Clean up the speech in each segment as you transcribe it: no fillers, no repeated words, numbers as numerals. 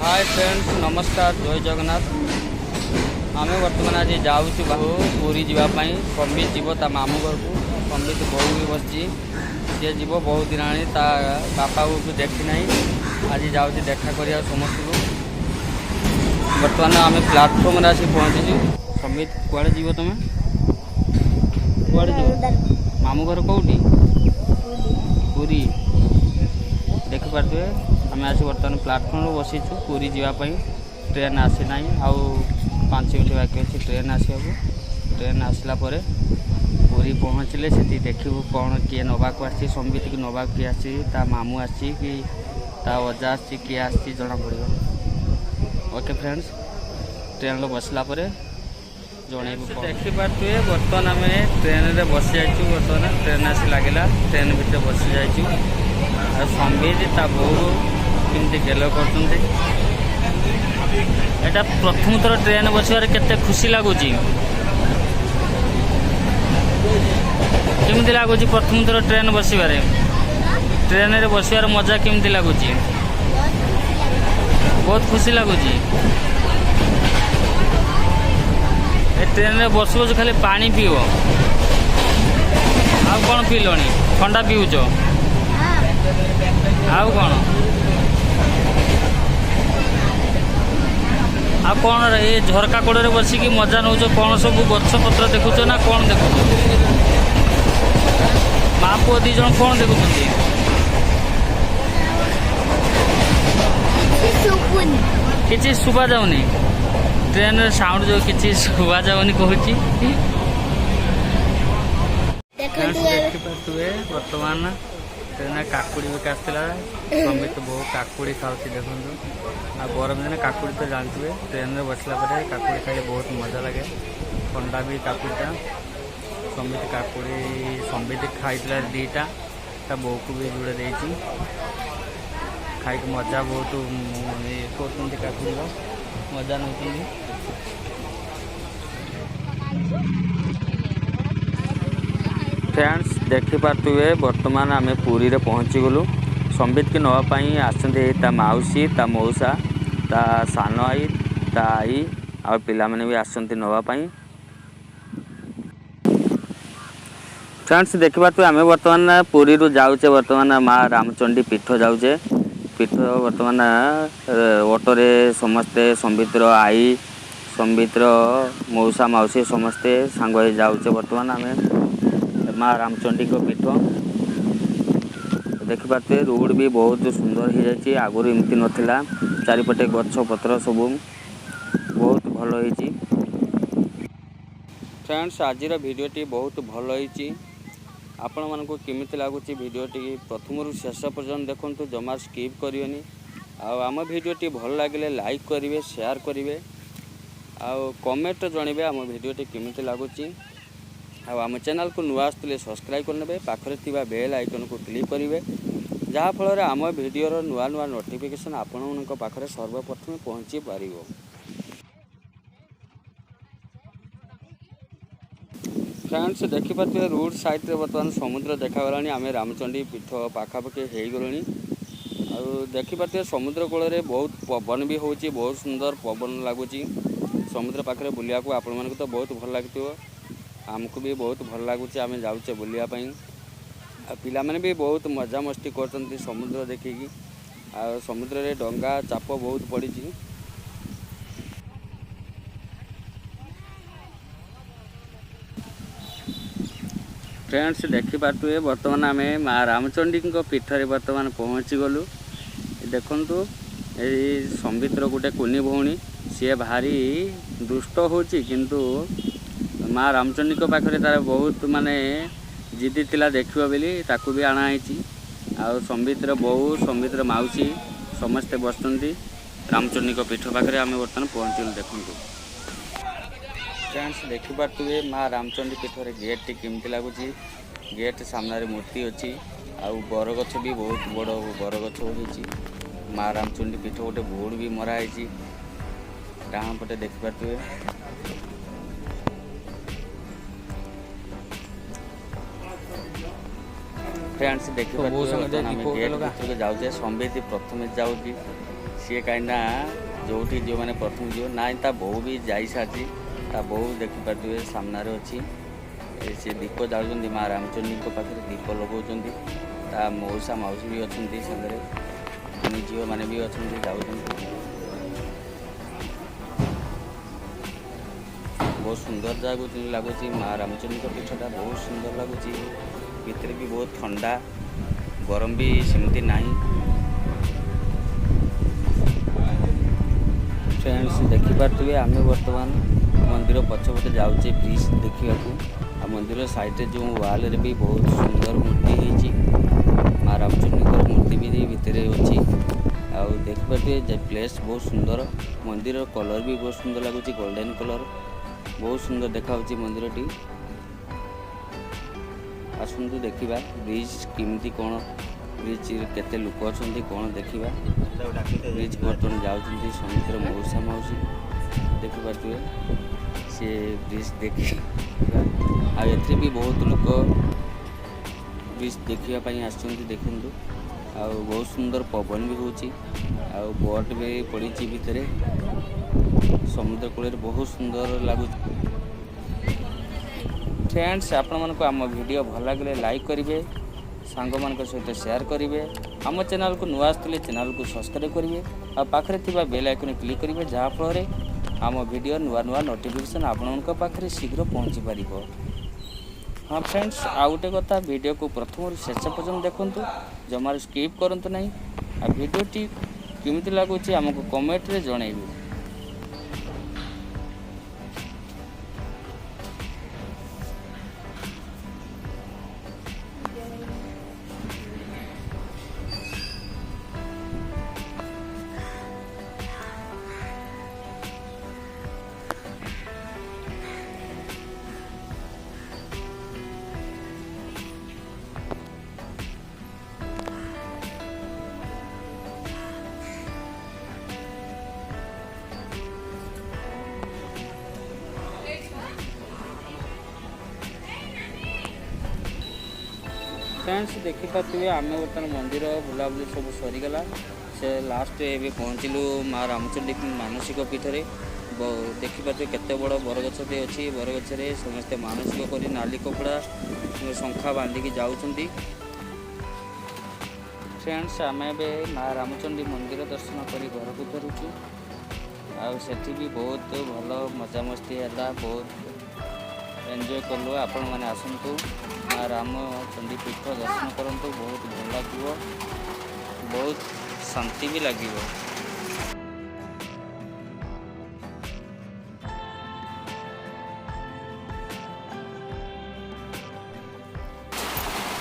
Hi friends नमस्कार जय जगन्नाथ। आम बर्तमान आज जाऊँ बाहू पूरी जावाई सम्बित जीव ता मामू घर को सम्बित बो भी बसी सी जीव बहुत दिन आनी ता बापा को देखी ना आज जाऊँ देखा कर समस्त को। बर्तमान आम प्लाटफर्म आसी पहुँचीचु। सम्बित कुआड़े जीव तुम कुआड़े जीव मामू घर कौटी पूरी देखिपे आम आसी बर्तमान प्लाटफर्म बसीचु पूरी जावाई ट्रेन आसी ना आउ 5 मिनट बाकी अच्छे ट्रेन आसो ट्रेन आसला पूरी पहुँचले से देखू कौन किए नवाक आसी सम्बित की नवाक किए आसी मामू आसी कि अजा आसी किए आसी जना पड़ो। ओके फ्रेंड्स ट्रेन बसला जन देखिपे बर्तमान आम ट्रेन रे बसी जाइए। बर्तमान ट्रेन आसी लगे ट्रेन भितर बसी जाइए। सम्बित ता बो कमी गेल कर एटा प्रथम थर ट्रेन बसवार केते खुशी लगुच केमती लगुच प्रथम थर ट्रेन बसवार ट्रेन रे बसवार मजा केमती लगुच बहुत खुशी लगुच। ट्रेन रे बस बस खाली पानी पीव आ कौन पील ठंडा पीऊच आउ कौन आ कौन ये झरका कोड़े बसिकी मजा नौ कौन सब गछ पत्र देखुच ना कौन देखुच माँ पुओ दी जन कौन देखुं किसी शुभा जाऊनी ट्रेन रे साउंड जो किसी शुभा जाऊनी कहूँ देखिपे बर्तमान ट्रेन काकुड़ी बिका सम्बित बहुत काकुड़ी खाऊँ देखो आ गरम दिन काकुड़ी तो जानते ट्रेन रे बसला काकुड़ी खाई बहुत मजा लगे ठंडा भी काकुड़ीटा सम्बित खाई दीटा ता बो को भी जुड़े दे खाई मजा बहुत कर काकुड़ी मजा नौ। फ्रेंड्स देखिपे बर्तमान आम पूरी रे पहुँची गलु। सम्बित की नापाई आसते ता मौसी ता मौसा ता सान आई ता आई आ पिला माने भी आसते नापाई। फ्रेंड्स देखिपे आम बर्तमान पूरी रू जाऊे बर्तमान माँ रामचंडी पीठ जाऊे पीठ बर्तमान ऑटोरे समस्ते सम्बितर आई सम्बितर मौसा मौसी समस्ते सांग जाऊे बर्तमान आम माँ रामचंडी को पीठ देखिपे रोड भी बहुत सुंदर हो जाए आगुरी एमती नाला चारिपटे गछ पत्र सब बहुत भल होती। फ्रेंड्स आज भिडियोटी बहुत भल होती आपण मानक केमिति लगुच भिडियोटी प्रथम रु शेष पर्यंत देखु जमा स्किप करियोनी। आम भिडियोटी भल लगे लाइक करेंगे शेयर करेंगे आउ कमेंट जनइबे आम भिडियोटी केमिति लगुच। आम चैनल को नुआ आसुले सब्सक्राइब करने पाखरे थिबा बेल आइकन को क्लिक करेंगे जहाँ फल आम भिडियोर नुआ नुआ नोटिफिकेशन आपण पाखरे सर्वप्रथम पहुँची पार। फ्रेंड्स देखिपे रोड साइड रे बर्तमान समुद्र देखागला आम रामचंडी पीठ पाखापाखि हो गलु। देखिपे समुद्र कूल बहुत पवन भी होची बहुत सुंदर पवन लगुच समुद्र पाखे बुलिया को आपण मानक तो बहुत भल लगे आमको भी बहुत भल लगुच आम जाऊे बुलायापाई पिला माने भी बहुत मजा मस्ती कर समुद्र देखिकी आ समुद्र रे डंगा चाप बहुत पड़ी। फ्रेंड्स देखिपे बर्तमान आम माँ रामचंडी पीठ रे बर्तमान पहुँची गलु। देखु ये सम्बितर गोटे कुनी भौणी सी भारी दुष्ट होची किंतु माँ रामचंडी पाखे तार बहुत माने जिदी तिला देखियो बोली ताकू भी आणाई आ सम्बितर बहु सम्बितर मौसी समस्ते बसती रामचंडी पीठ पाखे आम बर्तमान पहुँचलु। देखु फ्रेंड्स देखिपे माँ रामचंडी पीठ रे गेट टी केमती लगुच गेट सामने मूर्ति अच्छी आ बरगछ भी बहुत बड़ बरगछ होती माँ रामचंडी पीठ गोटे बोर्ड भी मराई डाण पटे देखिपे। फ्रेंड्स देखिए गेट भितर जाऊे सम्बित प्रथम जाऊँगी सी कहीं जो मैंने प्रथम जो ना ता बो भी जा सारी ता बो देखिपे सामने अच्छी सी दीप जाऊँ माँ रामचंडी पाखे दीप लगा मौसा मौसी भी अच्छा सागर झील मैंने भी अच्छा जाऊँ बहुत सुंदर लगुच माँ रामचंडी पीठटा बहुत सुंदर लगुच भितर भी बहुत ठंडा गरम भी सेमती नहीं। फ्रेंड्स देखिपे आम बर्तमान मंदिर पछपटे जाऊे ब्रिज देखा आ मंदिर साइड जो वाल रे भी बहुत सुंदर मूर्ति होती माँ रामचंडी मूर्ति भी भितर अच्छी आ देखिपे प्लेस बहुत सुंदर मंदिर कलर भी बहुत सुंदर लगुच गोल्डन कलर बहुत सुंदर देखा मंदिर आसतु देखा ब्रिज केमती कौन ब्रिज केते लोक अच्छा कौन देखा ब्रिज बर्तमान जाऊँ समुद्र मौसा मौसी देखिपे सी ब्रिज देखी आए भी बहुत लोक ब्रिज देखापी देखु आ बहुत सुंदर पवन भी हो बोट भी पड़ी भितर समुद्र कूल बहुत सुंदर लगुच। फ्रेंड्स आपण मानक आम वीडियो भल लगे लाइक करेंगे सांग मान सहित शेयर करेंगे आम चैनल को नुआ आसते चैनल को सब्सक्राइब करेंगे आ पाखे थी बेल आइकन क्लिक करेंगे जहाँफल आम वीडियो नुआ नुआ नोटिफिकेशन आपण पाखे शीघ्र पहुँची पार। हाँ फ्रेंड्स आ गोटे कथा वीडियो को प्रथम शेष पर्यटन देखूँ जमार स्किप करूँ ना आ वीडियोटी केमी लगुच आमको कमेंट रे जनइबे। फ्रेंड्स देखिपे आम बर्तमान मंदिर बुलाबुली सब सरीगला से लास्ट ए पहुँचलु माँ रामचंडी मानसिक पीठरे देखिपे केते बड़ बरगछटे अच्छी बरगछरे समस्ते मानसिक कर नाली कपड़ा शंखा बांधिकी जाऊँ। फ्रेंड्स आम ए माँ रामचंडी मंदिर दर्शन कर घर को फेरुचु आठी भी बहुत भल मजामस्ती है बहुत एंजॉय कलु आपण मैंने आसतु माँ रामचंडी पीठ दर्शन करूँ बहुत भल लगे बहुत शांति भी लगे।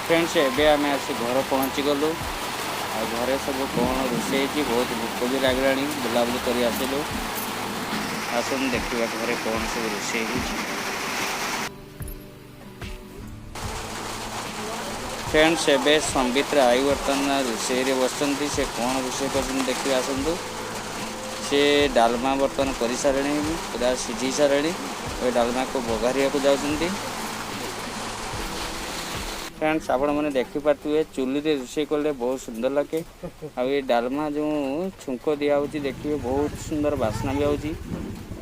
फ्रेंड्स एबे आम आसी घर पहुँची गलु आ घरे सब कौन रोषे बहुत भोक भी लगला बुलाबुली कर आसिलु आसन देखा घरे कौन सब रोषे। फ्रेंड्स एबे संबित आई बर्तमान रोषे बसती से कौन रोषे कर देखिए आसतु सी डालमा बर्तमान कर सारे पूरा सीझी सारे डालमा को बघारिया को जाऊँगी। फ्रेंड्स आपण मैंने देखिपे चुली रे रोषे कले बहुत सुंदर लगे आ डालमा जो छुंक दिया देखिए बहुत सुंदर बास्ना भी आउची।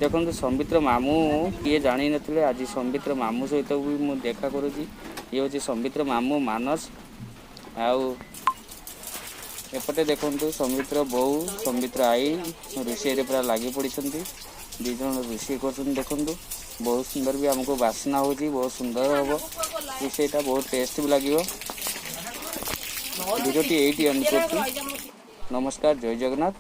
देखो संबित्र मामू किए जानी नथिले आज संबित्र मामू सहित भी मुझे देखा करुँगी ये हूँ संबित्र मामू मानस आउ एपटे देखु संबित्र बोऊ संबित्र आई रोषे पूरा लगी पड़ी दीज रोषे कर देखु बहुत सुंदर भी आमको बास्ना हो बहुत सुंदर हम रोषेटा बहुत टेस्ट भी लगे। वीडियोटी एटी एंड करती नमस्कार जय जगन्नाथ।